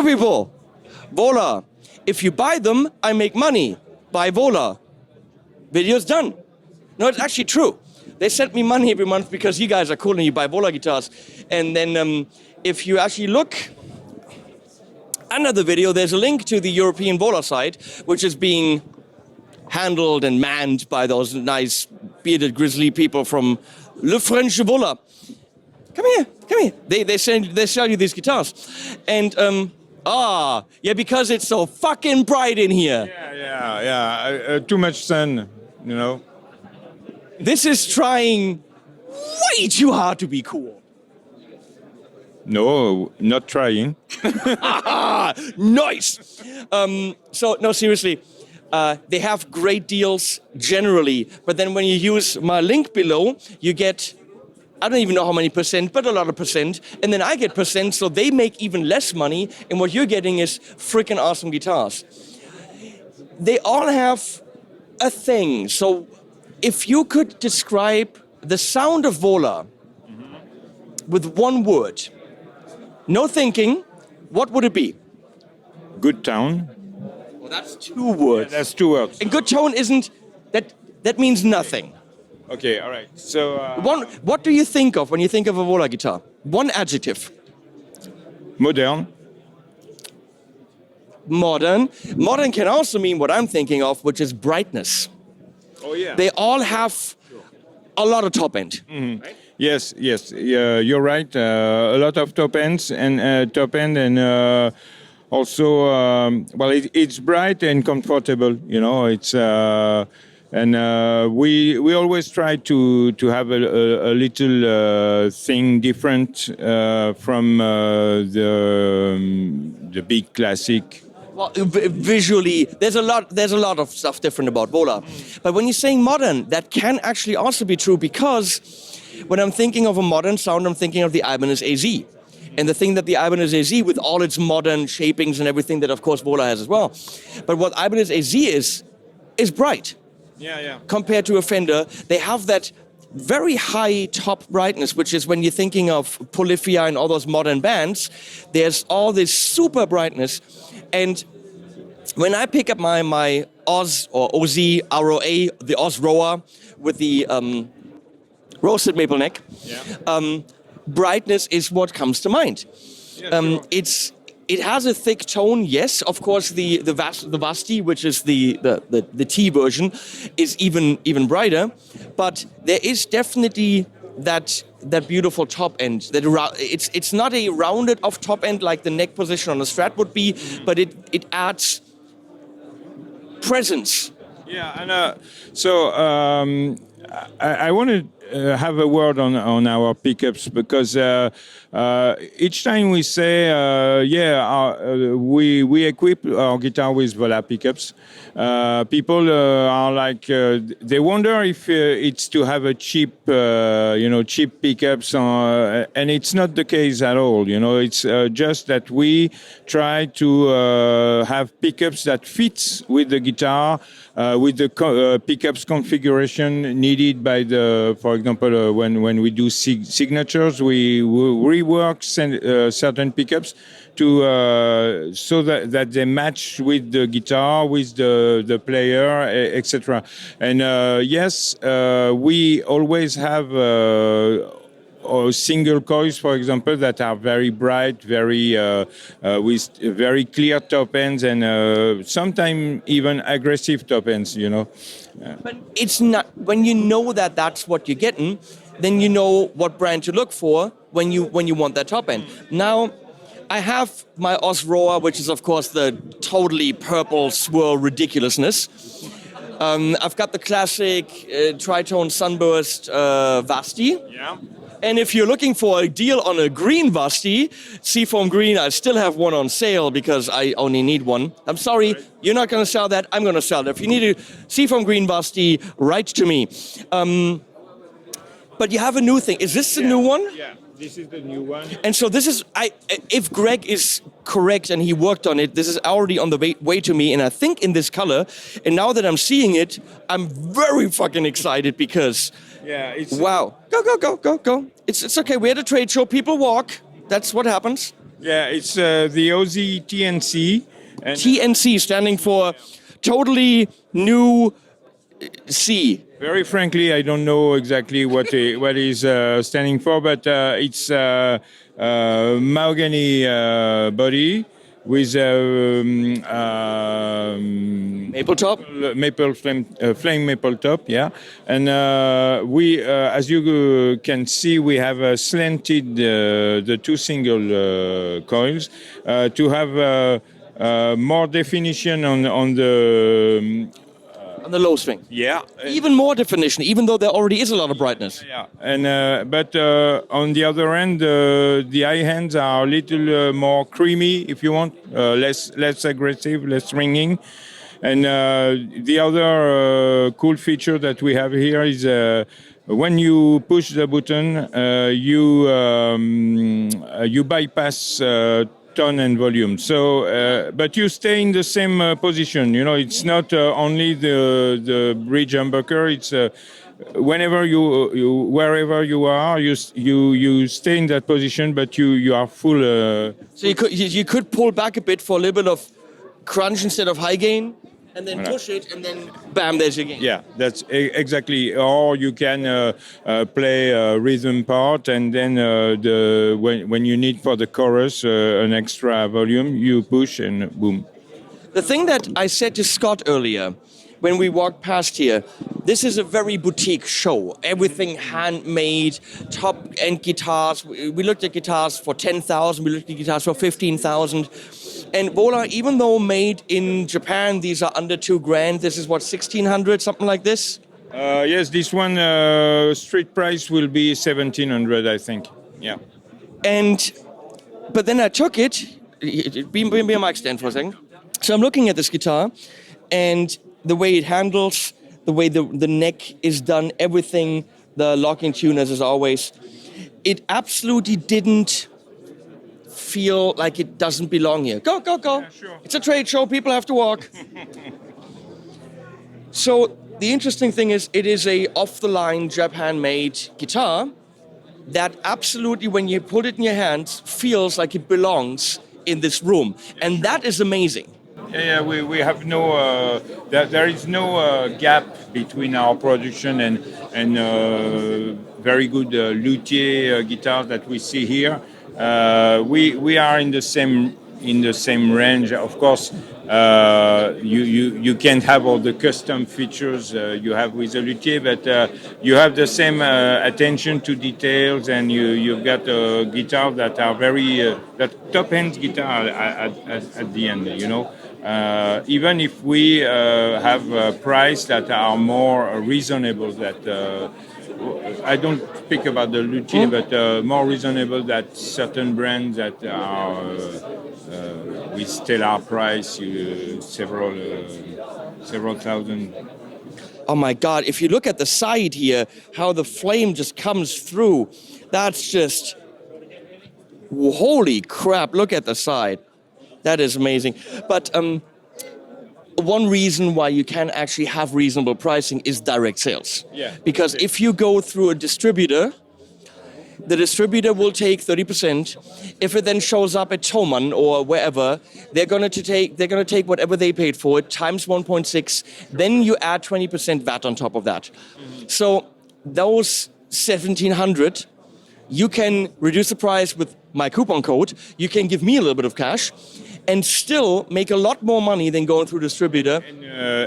people, Vola. If you buy them, I make money. Buy Vola. Video's done. No, it's actually true. They send me money every month because you guys are cool and you buy Vola guitars. And then if you actually look under the video, there's a link to the European Vola site, which is being handled and manned by those nice bearded grizzly people from Le French Vola. Come here. They sell you these guitars. And, yeah, because it's so fucking bright in here. Yeah. Too much sun, you know. This is trying way too hard to be cool. No, not trying. Nice. So, no, seriously, they have great deals generally, but then when you use my link below, you get, I don't even know how many percent, but a lot of percent, and then I get percent, so they make even less money, and what you're getting is freaking awesome guitars. They all have a thing, so if you could describe the sound of Vola with one word, no thinking, what would it be? Good tone. Well, that's 2 words. Yeah, that's 2 words. And good tone isn't, that means nothing. Okay, all right. So What do you think of when you think of a Vola guitar? One adjective. modern. Modern. Modern can also mean what I'm thinking of, which is brightness. Oh yeah. They all have a lot of top end. Mm-hmm. Right? Yes. You're right. A lot of top end, and also, well, it's bright and comfortable. You know, it's we always try to have a little thing different from the big classic. Well, visually, there's a lot of stuff different about Vola. But when you're saying modern, that can actually also be true, because when I'm thinking of a modern sound, I'm thinking of the Ibanez AZ. And the thing that the Ibanez AZ, with all its modern shapings and everything that, of course, Vola has as well. But what Ibanez AZ is bright. Yeah. Compared to a Fender, they have that very high top brightness, which is when you're thinking of Polyphia and all those modern bands, there's all this super brightness. And when I pick up my Oz or OZ ROA, the Oz Roa with the roasted maple neck, brightness is what comes to mind. Yeah, sure. It has a thick tone, yes. Of course, the Vasti, which is the T version, is even brighter. But there is definitely that beautiful top end. It's not a rounded off top end like the neck position on a Strat would be, but it adds presence. Yeah, and so I want to have a word on our pickups, because each time we say, we equip our guitar with Vola pickups, people are like, they wonder if it's to have a cheap pickups, and it's not the case at all. You know, it's just that we try to have pickups that fits with the guitar, with the pickups configuration needed by for example, when we do signatures, we rework certain pickups to so that they match with the guitar, with the player, etc. And yes, we always have or single coils, for example, that are very bright, very with very clear top ends, and sometimes even aggressive top ends. You know. But it's not, when you know that that's what you're getting, then you know what brand to look for when you want that top end. Now, I have my Oz Roa, which is of course the totally purple swirl ridiculousness. I've got the classic tritone sunburst Vasti. Yeah. And if you're looking for a deal on a green Vasti, Seafoam green, I still have one on sale because I only need one. I'm sorry, you're not going to sell that. I'm going to sell it. If you need a Seafoam green Vasti, write to me. But you have a new thing. Is this the new one? Yeah, this is the new one. And so this is, if Greg is correct and he worked on it, this is already on the way to me, and I think in this color. And now that I'm seeing it, I'm very fucking excited because... Yeah, it's wow. Go. It's okay. We had a trade show. People walk. That's what happens. Yeah, it's the Aussie TNC. And TNC standing for totally new C. very frankly, I don't know exactly what what is standing for, but it's mahogany body with Maple top. maple flame maple top, yeah. And we, as you can see, we have slanted the two single coils to have more definition on the On the low string. yeah. Even more definition, even though there already is a lot of brightness. Yeah, and but on the other end, the high hands are a little more creamy, if you want, less aggressive, less ringing. And the other cool feature that we have here is when you push the button, you bypass tone and volume. So, but you stay in the same position. You know, it's not only the bridge humbucker. It's whenever wherever you are, you stay in that position, but you are full. So you could pull back a bit for a little bit of crunch instead of high gain, and then push it, and then bam, there's your gain. Yeah, that's exactly. Or you can play a rhythm part, and then when you need for the chorus an extra volume, you push and boom. The thing that I said to Scott earlier, when we walked past here, this is a very boutique show. Everything handmade, top-end guitars. We looked at guitars for 10,000. We looked at guitars for 15,000. And Vola, even though made in Japan, these are under $2,000. This is what, 1,600, something like this? Yes, this one street price will be 1,700, I think. Yeah. But then I took it. Be a mic stand for a second. So I'm looking at this guitar, and the way it handles, the way the neck is done, everything, the locking tuners as always, it absolutely didn't feel like it doesn't belong here. Go. Yeah, sure. It's a trade show, people have to walk. So the interesting thing is it is a off-the-line Japan-made guitar that absolutely, when you put it in your hands, feels like it belongs in this room. And that is amazing. Yeah, we have no there is no gap between our production and very good luthier guitars that we see here. We are in the same range. Of course, you can't have all the custom features you have with a luthier, but you have the same attention to details, and you've got guitars that are very that top-end guitar at the end. You know. Even if we have a price that are more reasonable, that I don't speak about the luthier, but more reasonable that certain brands that are with stellar price, several thousand. Oh my God, if you look at the side here, how the flame just comes through, that's just, holy crap, look at the side. That is amazing. But one reason why you can actually have reasonable pricing is direct sales. Yeah. Because if you go through a distributor, the distributor will take 30%. If it then shows up at Thomann or wherever, they're going to take whatever they paid for it times 1.6. Then you add 20% VAT on top of that. Mm-hmm. So those 1,700, you can reduce the price with my coupon code. You can give me a little bit of cash, and still make a lot more money than going through distributor.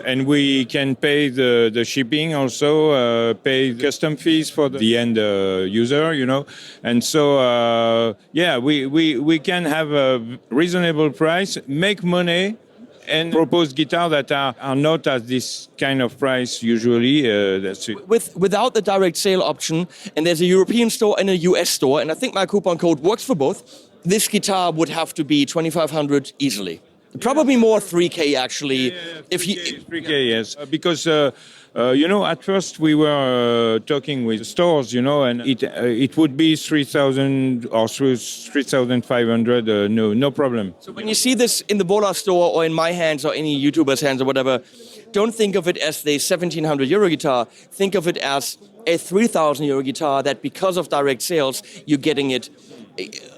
And we can pay the shipping also, pay custom fees for the end user, you know. And so, yeah, we can have a reasonable price, make money, and propose guitars that are not at this kind of price usually. That's it. Without the direct sale option, and there's a European store and a US store, and I think my coupon code works for both, this guitar would have to be 2,500 easily. Probably more 3K actually. Yeah, if 3K, yes. Because you know, at first we were talking with stores, you know, and it would be 3,000 or 3,500. No problem. So when you see this in the Vola store or in my hands or any YouTuber's hands or whatever, don't think of it as the 1,700 euro guitar. Think of it as a 3,000 euro guitar that, because of direct sales, you're getting it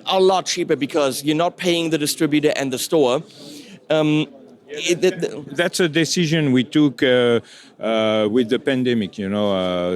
a lot cheaper because you're not paying the distributor and the store. That's a decision we took with the pandemic,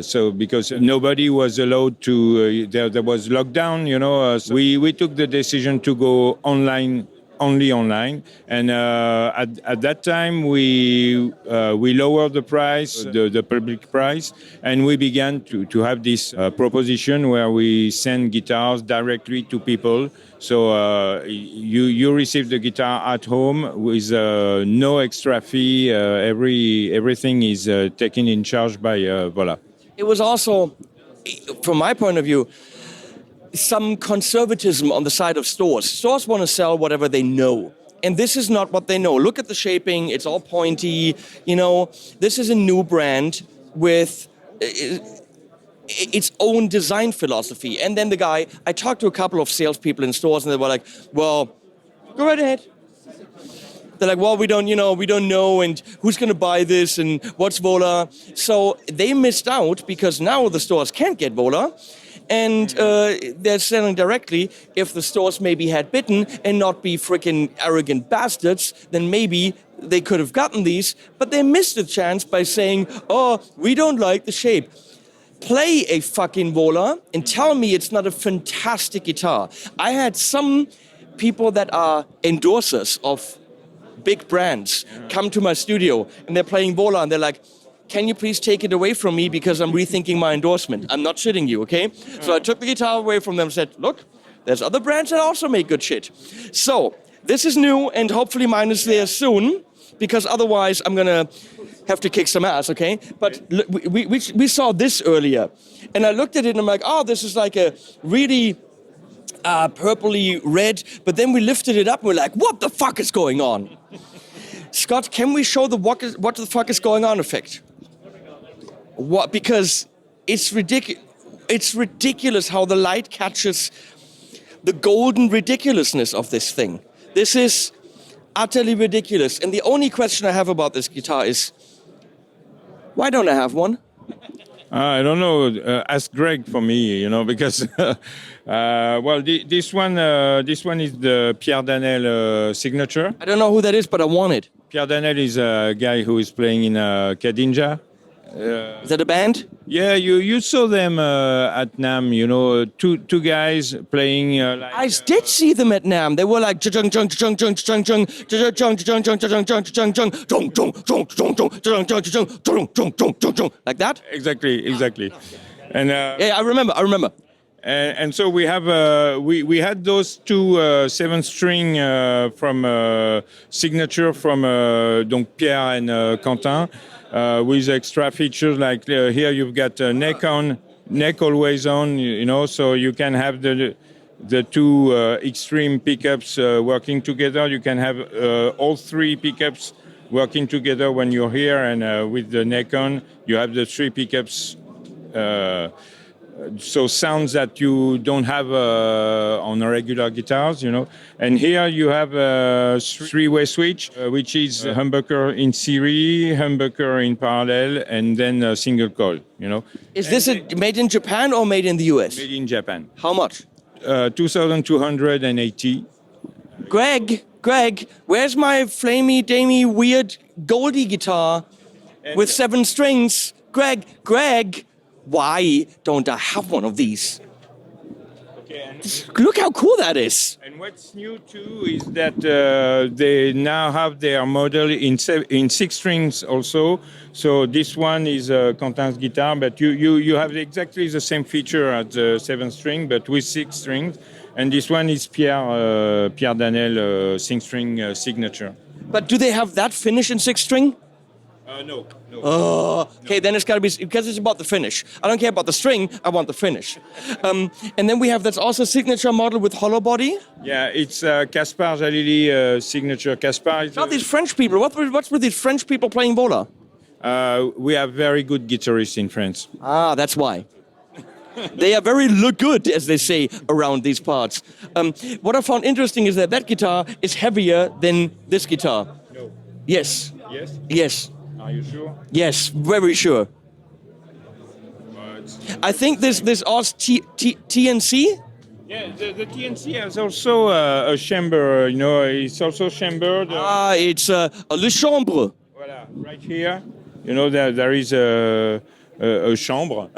so because nobody was allowed to, there was lockdown, so we took the decision to go online, only online, and at that time we lowered the price, the public price, and we began to have this proposition where we send guitars directly to people. So you receive the guitar at home with no extra fee. Everything is taken in charge by Vola. It was also, from my point of view, some conservatism on the side of stores. Stores want to sell whatever they know. And this is not what they know. Look at the shaping, it's all pointy. This is a new brand with its own design philosophy. And then I talked to a couple of salespeople in stores and they were like, well, go right ahead. They're like, well, we don't know, and who's going to buy this, and what's Vola? So they missed out because now the stores can't get Vola. And they're selling directly. If the stores maybe had bitten and not be freaking arrogant bastards, then maybe they could have gotten these. But they missed the chance by saying, oh, we don't like the shape. Play a fucking Vola and tell me it's not a fantastic guitar. I had some people that are endorsers of big brands come to my studio and they're playing Vola and they're like, can you please take it away from me because I'm rethinking my endorsement? I'm not shitting you, okay? So I took the guitar away from them and said, look, there's other brands that also make good shit. So this is new and hopefully mine is there soon because otherwise I'm gonna have to kick some ass, okay? But we saw this earlier and I looked at it and I'm like, oh, this is like a really purpley red, but then we lifted it up and we're like, what the fuck is going on? Scott, can we show the what the fuck is going on effect? What? Because it's ridiculous. It's ridiculous how the light catches the golden ridiculousness of this thing. This is utterly ridiculous. And the only question I have about this guitar is, why don't I have one? I don't know. Ask Greg for me, because well, this one is the Pierre Danel signature. I don't know who that is, but I want it. Pierre Danel is a guy who is playing in Kadinja. Is that a band? Yeah, you saw them at NAMM, two guys playing. I did see them at NAMM. They were like like that. Exactly. And yeah, I remember. And so we have we had those two 7-string from signature from donc Pierre and Quentin with extra features like here you've got neck always on, so you can have the two extreme pickups working together. You can have all three pickups working together when you're here, and with the neck on, you have the three pickups. So sounds that you don't have on regular guitars, And here you have a three-way switch, which is humbucker in series, humbucker in parallel, and then a single coil, Is this made in Japan or made in the US? Made in Japan. How much? 2,280. Greg, where's my flamey, damey, weird Goldie guitar with 7 strings? Greg, why don't I have one of these? Okay, look how cool that is. And what's new too is that they now have their model in 6 strings also. So this one is Quentin's guitar, but you have exactly the same feature as the 7 string, but with 6 strings. And this one is Pierre Danel 6-string signature. But do they have that finish in 6 string? No. Okay, then it's got to be, because it's about the finish. I don't care about the string, I want the finish. And then we have that's also signature model with hollow body. Yeah, it's Caspar Jalili signature. Caspar is... Not these French people. What's with these French people playing Vola? We have very good guitarists in France. Ah, that's why. They are very look good, as they say around these parts. What I found interesting is that guitar is heavier than this guitar. No. Yes. Yes? Yes. Are you sure? Yes, very sure. But... I think this TNC. Yeah, the TNC has also a chamber, you know, it's also chambered. It's Le Chambre. Voilà, right here, you know, there is a chambre,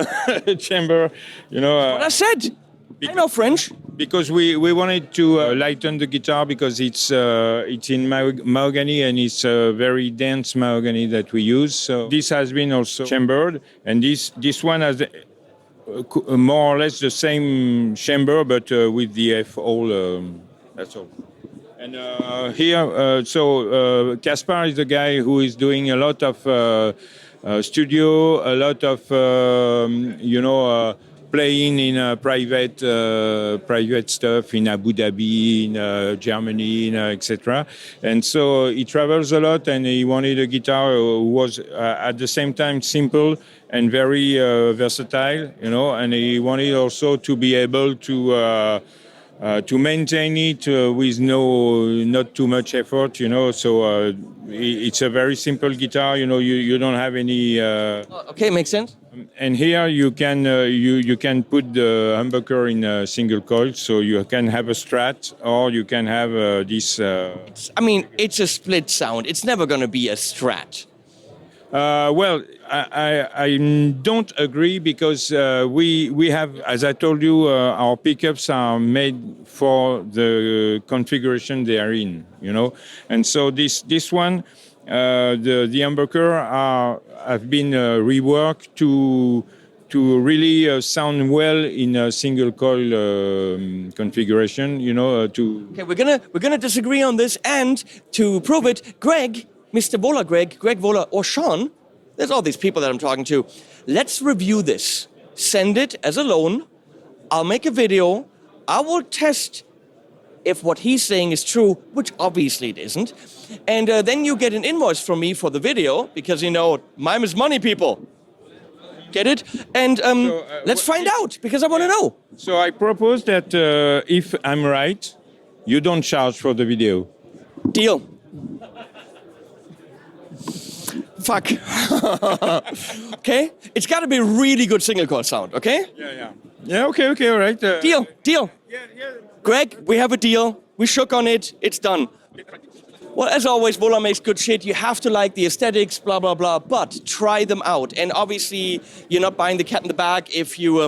a chamber, you know. What I said. I know French. Because we wanted to lighten the guitar because it's in mahogany and it's a very dense mahogany that we use. So this has been also chambered, and this one has more or less the same chamber, but with the F hole. That's all. And here, so Caspar is the guy who is doing a lot of studio, a lot of playing in private stuff in Abu Dhabi, in Germany, etc. And so he travels a lot, and he wanted a guitar who was at the same time simple and very versatile, you know. And he wanted also to be able to maintain it with not too much effort, you know. So it's a very simple guitar, you know. You don't have any. Okay, makes sense. And here you can you can put the humbucker in a single coil, so you can have a Strat, or you can have this. I mean, it's a split sound. It's never going to be a Strat. Well, I don't agree because we have, as I told you, our pickups are made for the configuration they are in, you know, and so this one, the humbucker have been reworked to really sound well in a single coil configuration, you know. Okay, we're gonna disagree on this, and to prove it, Greg. Mr. Vola, Greg Vola, or Sean, there's all these people that I'm talking to. Let's review this. Send it as a loan. I'll make a video. I will test if what he's saying is true, which obviously it isn't. And then you get an invoice from me for the video, because, you know, mime is money, people. Get it? And let's find out, because I want to know. So I propose that if I'm right, you don't charge for the video. Deal. Fuck. Okay? It's got to be a really good single coil sound, okay? Yeah, okay, all right. Deal. Yeah. Greg, we have a deal. We shook on it. It's done. Well, as always, Vola makes good shit. You have to like the aesthetics, blah, blah, blah, but try them out. And obviously, you're not buying the cat in the bag if you,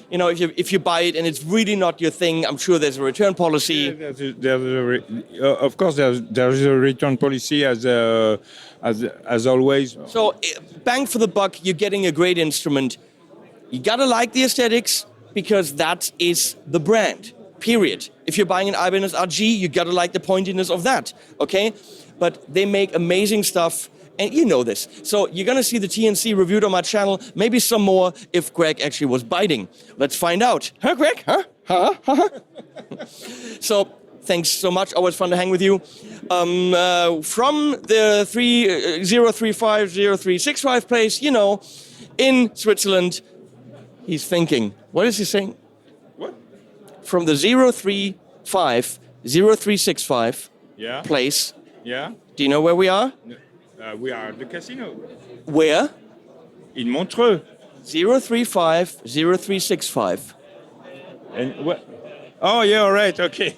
if you buy it and it's really not your thing. I'm sure there's a return policy. Yeah, of course, there's a return policy as always. So, bang for the buck, you're getting a great instrument. You gotta like the aesthetics because that is the brand. Period. If you're buying an Ibanez RG, you gotta like the pointiness of that, okay? But they make amazing stuff, and you know this. So you're gonna see the TNC reviewed on my channel, maybe some more if Greg actually was biting. Let's find out. Huh, Greg? Huh? So, thanks so much. Always fun to hang with you. From the 0350365 place, you know, in Switzerland, he's thinking. What is he saying? From the 0350365 place. Yeah. Do you know where we are? We are at the casino. Where? In Montreux. 0350365. And what? Oh yeah, all right, okay.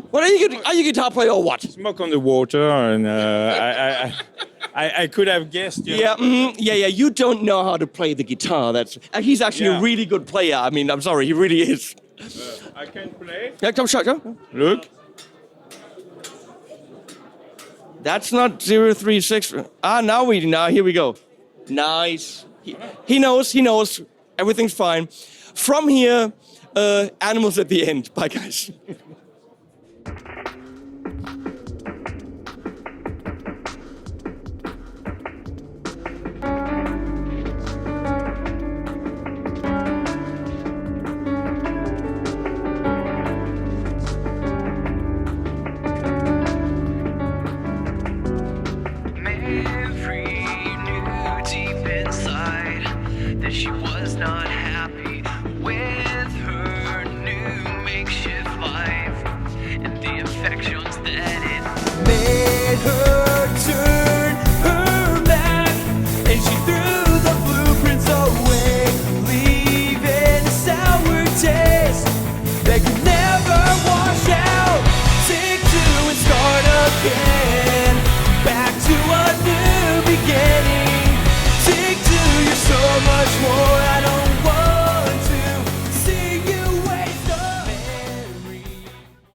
What are you a guitar player or what? Smoke on the water, and I could have guessed. Yeah, yeah. You don't know how to play the guitar. That's he's actually a really good player. I mean, I'm sorry, he really is. I can play. Yeah, come shut. Look. That's not 036. Now here we go. Nice. He knows. Everything's fine. From here, animals at the end. Bye, guys. She was not happy with her new makeshift life and the affections that it made her.